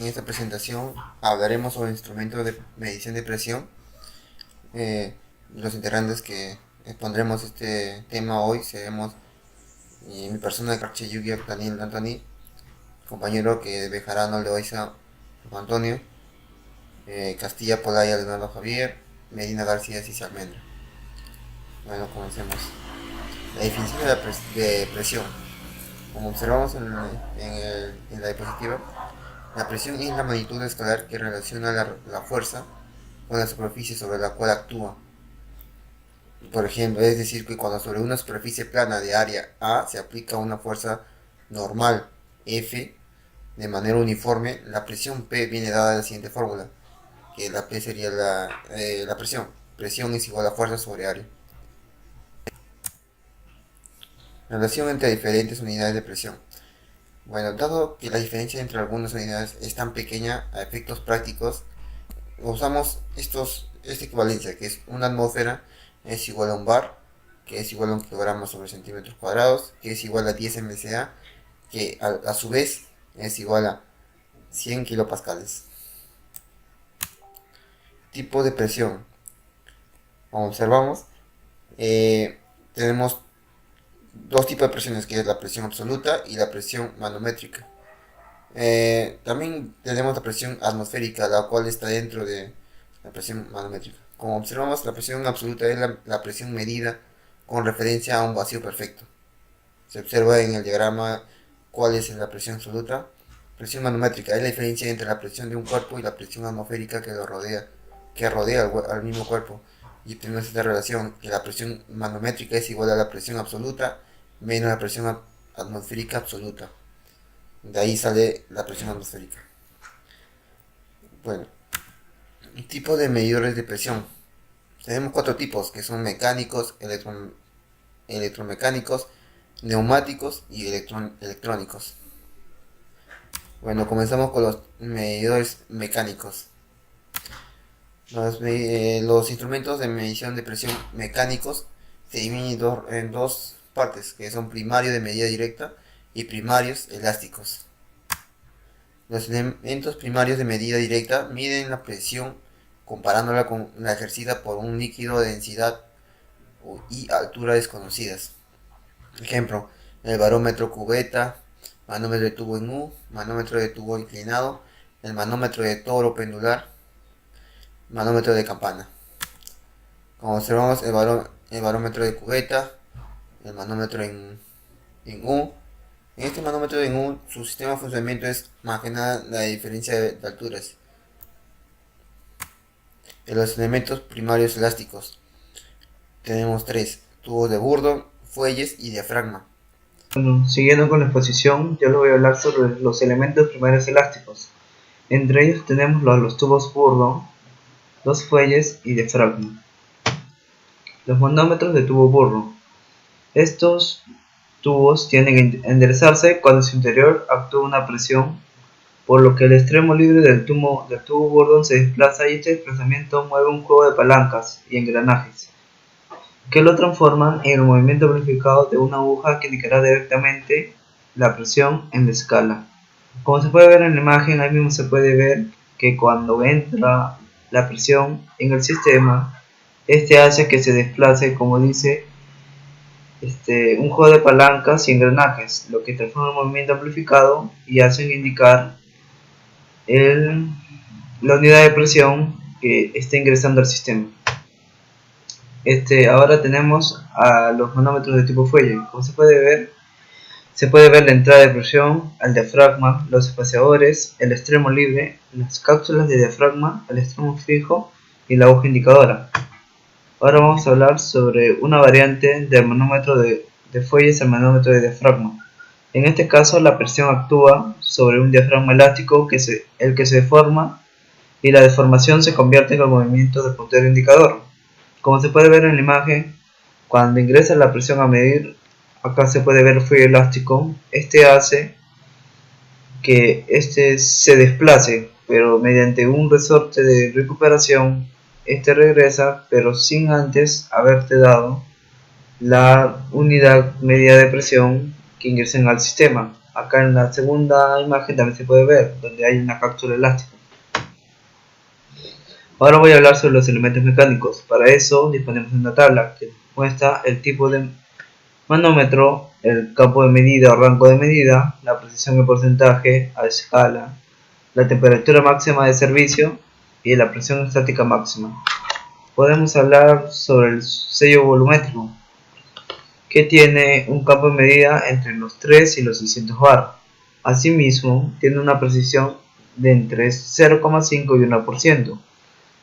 esta presentación hablaremos sobre instrumentos de medición de presión. Los integrantes que expondremos este tema hoy seremos mi persona de Carche Yugi Daniel Antoni, compañero que de Bejarano Loaiza Antonio, Castilla Polaya Leonardo Javier, Medina García Cici Almendra. Bueno, comencemos. La definición de presión. Como observamos en la diapositiva, la presión es la magnitud escalar que relaciona la fuerza con la superficie sobre la cual actúa. Por ejemplo, es decir, que cuando sobre una superficie plana de área A se aplica una fuerza normal F de manera uniforme, la presión P viene dada de la siguiente fórmula, que la P sería la presión. Presión es igual a fuerza sobre área. Relación entre diferentes unidades de presión. Bueno, dado que la diferencia entre algunas unidades es tan pequeña, a efectos prácticos, usamos esta equivalencia, que es una atmósfera es igual a un bar, que es igual a un kilogramo sobre centímetros cuadrados, que es igual a 10 MCA, que a su vez es igual a 100 kilopascales. Tipo de presión. Como observamos, tenemos dos tipos de presiones, que es la presión absoluta y la presión manométrica. También tenemos la presión atmosférica, la cual está dentro de la presión manométrica. Como observamos, la presión absoluta es la presión medida con referencia a un vacío perfecto. Se observa en el diagrama cuál es la presión absoluta. Presión manométrica es la diferencia entre la presión de un cuerpo y la presión atmosférica que rodea al mismo cuerpo. Y tenemos esta relación, que la presión manométrica es igual a la presión absoluta menos la presión atmosférica absoluta. De ahí sale la presión atmosférica. Bueno, tipo de medidores de presión. Tenemos cuatro tipos, que son mecánicos, electromecánicos, neumáticos y electrónicos. Bueno, comenzamos con los medidores mecánicos. Los instrumentos de medición de presión mecánicos se dividen en dos partes, que son primarios de medida directa y primarios elásticos. Los elementos primarios de medida directa miden la presión comparándola con la ejercida por un líquido de densidad y altura desconocidas. Ejemplo, el barómetro cubeta, manómetro de tubo en U, manómetro de tubo inclinado, el manómetro de toro pendular, manómetro de campana. Como observamos, el barómetro de cubeta, el manómetro en U. En este manómetro en U, su sistema de funcionamiento es más que nada la diferencia de alturas. En los elementos primarios elásticos tenemos tres: tubos de Bourdon, fuelles y diafragma. Bueno, siguiendo con la exposición, yo les voy a hablar sobre los elementos primarios elásticos. Entre ellos tenemos los tubos Bourdon, los fuelles y diafragma. Los manómetros de tubo Bourdon. Estos tubos tienden a enderezarse cuando en su interior actúa una presión, por lo que el extremo libre del tubo Bourdon se desplaza y este desplazamiento mueve un juego de palancas y engranajes, que lo transforman en el movimiento amplificado de una aguja que indicará directamente la presión en la escala. Como se puede ver en la imagen, ahí mismo se puede ver que cuando entra la presión en el sistema, este hace que se desplace, como dice, un juego de palancas y engranajes, lo que transforma el movimiento amplificado y hacen indicar la unidad de presión que está ingresando al sistema. Ahora tenemos a los manómetros de tipo fuelle. Como se puede ver la entrada de presión, el diafragma, los espaciadores, el extremo libre, las cápsulas de diafragma, el extremo fijo y la aguja indicadora. Ahora vamos a hablar sobre una variante del manómetro de fuelles al manómetro de diafragma. En este caso, la presión actúa sobre un diafragma elástico el que se deforma, y la deformación se convierte en el movimiento del puntero indicador. Como se puede ver en la imagen, cuando ingresa la presión a medir, acá se puede ver el fuelle elástico. Hace que se desplace, pero mediante un resorte de recuperación, regresa, pero sin antes haberte dado la unidad medida de presión que ingresen al sistema. Acá en la segunda imagen también se puede ver, donde hay una cápsula elástica. Ahora voy a hablar sobre los elementos mecánicos. Para eso disponemos de una tabla que muestra el tipo de manómetro, el campo de medida o rango de medida, la precisión en porcentaje a escala, la temperatura máxima de servicio y la presión estática máxima. Podemos hablar sobre el sello volumétrico, que tiene un campo de medida entre los 3 y los 600 bar. Asimismo, tiene una precisión de entre 0,5 y 1%.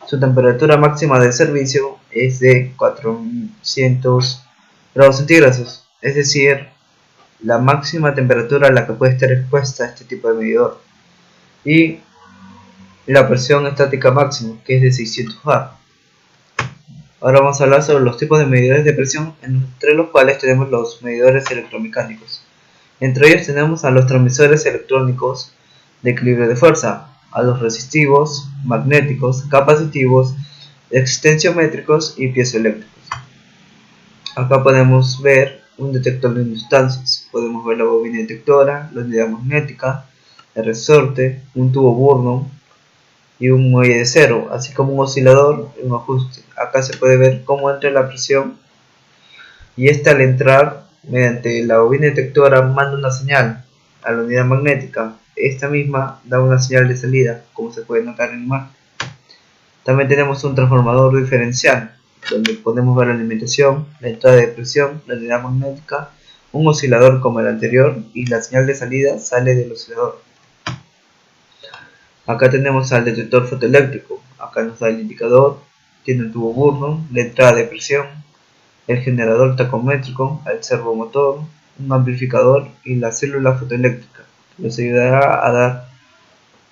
Su temperatura máxima de servicio es de 400 grados centígrados, es decir, la máxima temperatura a la que puede estar expuesta este tipo de medidor. Y la presión estática máxima, que es de 600 bar. Ahora vamos a hablar sobre los tipos de medidores de presión, entre los cuales tenemos los medidores electromecánicos. Entre ellos tenemos a los transmisores electrónicos de equilibrio de fuerza, a los resistivos, magnéticos, capacitivos, extensiométricos y piezoeléctricos. Acá podemos ver un detector de inductancias, podemos ver la bobina detectora, la unidad magnética, el resorte, un tubo Burnham y un muelle de cero, así como un oscilador y un ajuste. Acá se puede ver cómo entra la presión y esta, al entrar mediante la bobina detectora, manda una señal a la unidad magnética. Esta misma da una señal de salida, como se puede notar en la imagen. También tenemos un transformador diferencial, donde podemos ver la alimentación, la entrada de presión, la unidad magnética, un oscilador como el anterior, y la señal de salida sale del oscilador. Acá tenemos al detector fotoeléctrico. Acá nos da el indicador, tiene un tubo Burnham, la entrada de presión, el generador tacométrico, el servomotor, un amplificador y la célula fotoeléctrica, que nos ayudará a dar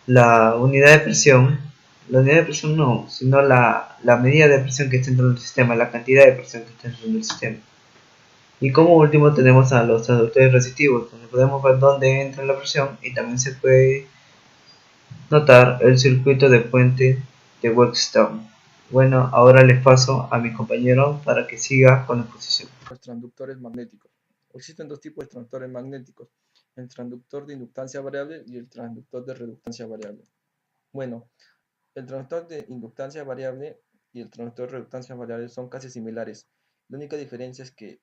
la unidad de presión. La unidad de presión no, sino la medida de presión que está dentro del sistema, la cantidad de presión que está dentro del sistema. Y como último tenemos a los transductores resistivos, donde podemos ver dónde entra la presión y también se puede notar el circuito de puente de Wheatstone. Bueno, ahora les paso a mi compañero para que siga con la exposición. Los transductores magnéticos. Existen dos tipos de transductores magnéticos, el transductor de inductancia variable y el transductor de reductancia variable. Bueno, el transductor de inductancia variable y el transductor de reductancia variable son casi similares. La única diferencia es que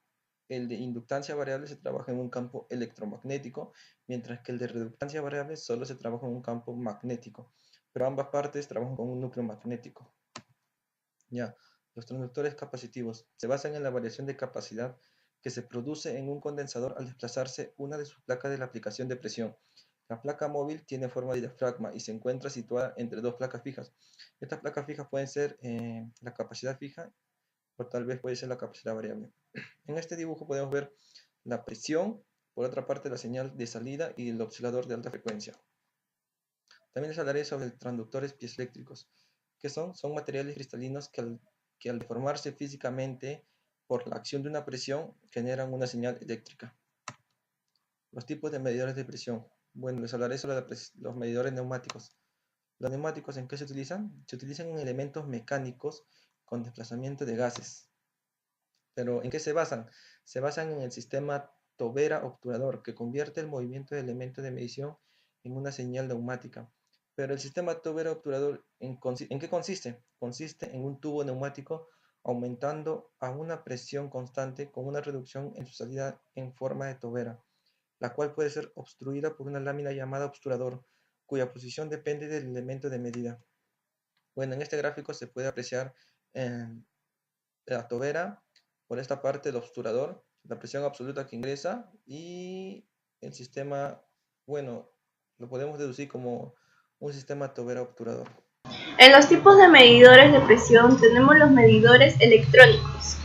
el de inductancia variable se trabaja en un campo electromagnético, mientras que el de reductancia variable solo se trabaja en un campo magnético, pero ambas partes trabajan con un núcleo magnético. Ya, los transductores capacitivos se basan en la variación de capacidad que se produce en un condensador al desplazarse una de sus placas de la aplicación de presión. La placa móvil tiene forma de diafragma y se encuentra situada entre dos placas fijas. Estas placas fijas pueden ser la capacidad fija o tal vez puede ser la capacidad variable. En este dibujo podemos ver la presión, por otra parte la señal de salida y el oscilador de alta frecuencia. También les hablaré sobre los transductores piezoeléctricos. ¿Qué son? Son materiales cristalinos que al deformarse físicamente por la acción de una presión generan una señal eléctrica. Los tipos de medidores de presión. Bueno, les hablaré sobre los medidores neumáticos. ¿Los neumáticos en qué se utilizan? Se utilizan en elementos mecánicos con desplazamiento de gases. ¿Pero en qué se basan? Se basan en el sistema tobera-obturador, que convierte el movimiento de elementos de medición en una señal neumática. Pero el sistema tobera-obturador, ¿en qué consiste? Consiste en un tubo neumático aumentando a una presión constante con una reducción en su salida en forma de tobera, la cual puede ser obstruida por una lámina llamada obturador, cuya posición depende del elemento de medida. Bueno, en este gráfico se puede apreciar la tobera, por esta parte el obturador, la presión absoluta que ingresa y el sistema, bueno, lo podemos deducir como un sistema tobera-obturador. En los tipos de medidores de presión tenemos los medidores electrónicos.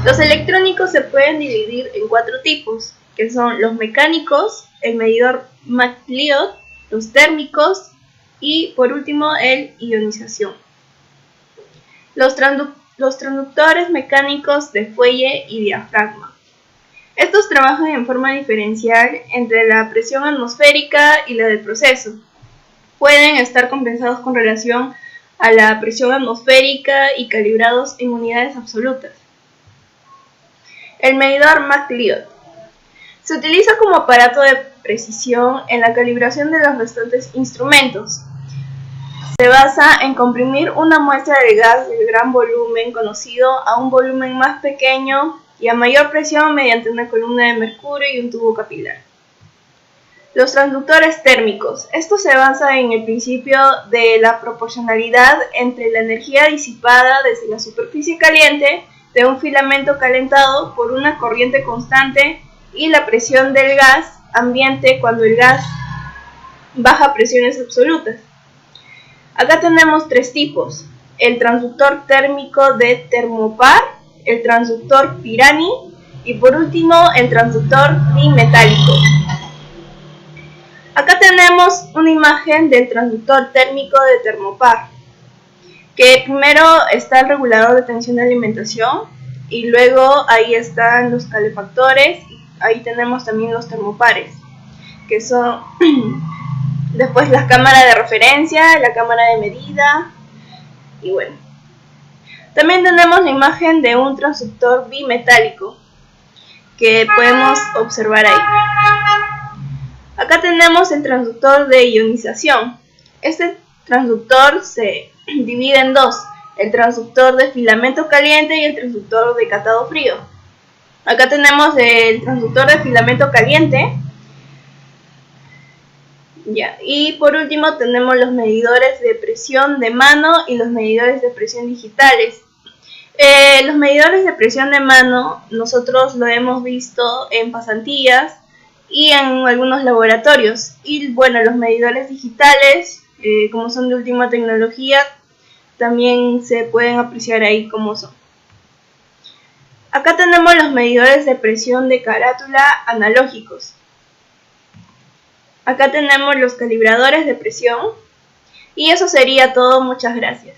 Los electrónicos se pueden dividir en 4 tipos, que son los mecánicos, el medidor McLeod, los térmicos y por último el ionización. Los transductores mecánicos de fuelle y diafragma. Estos trabajan en forma diferencial entre la presión atmosférica y la del proceso. Pueden estar compensados con relación a la presión atmosférica y calibrados en unidades absolutas. El medidor McLeod Se utiliza como aparato de precisión en la calibración de los restantes instrumentos. Se basa en comprimir una muestra de gas de gran volumen conocido a un volumen más pequeño y a mayor presión mediante una columna de mercurio y un tubo capilar. Los transductores térmicos. Esto se basa en el principio de la proporcionalidad entre la energía disipada desde la superficie caliente de un filamento calentado por una corriente constante y la presión del gas ambiente cuando el gas baja a presiones absolutas. Acá tenemos tres tipos: el transductor térmico de termopar, el transductor Pirani y por último el transductor bimetálico. Acá tenemos una imagen del transductor térmico de termopar, que primero está el regulador de tensión de alimentación y luego ahí están los calefactores, y ahí tenemos también los termopares, que son después la cámara de referencia, la cámara de medida y bueno. También tenemos la imagen de un transductor bimetálico que podemos observar ahí. Acá tenemos el transductor de ionización. Este transductor se divide en dos: el transductor de filamento caliente y el transductor de catado frío. Acá tenemos el transductor de filamento caliente. Y por último tenemos los medidores de presión de mano y los medidores de presión digitales. Los medidores de presión de mano nosotros lo hemos visto en pasantías y en algunos laboratorios. Y bueno, los medidores digitales, como son de última tecnología, también se pueden apreciar ahí como son. Acá tenemos los medidores de presión de carátula analógicos. Acá tenemos los calibradores de presión. Y eso sería todo. Muchas gracias.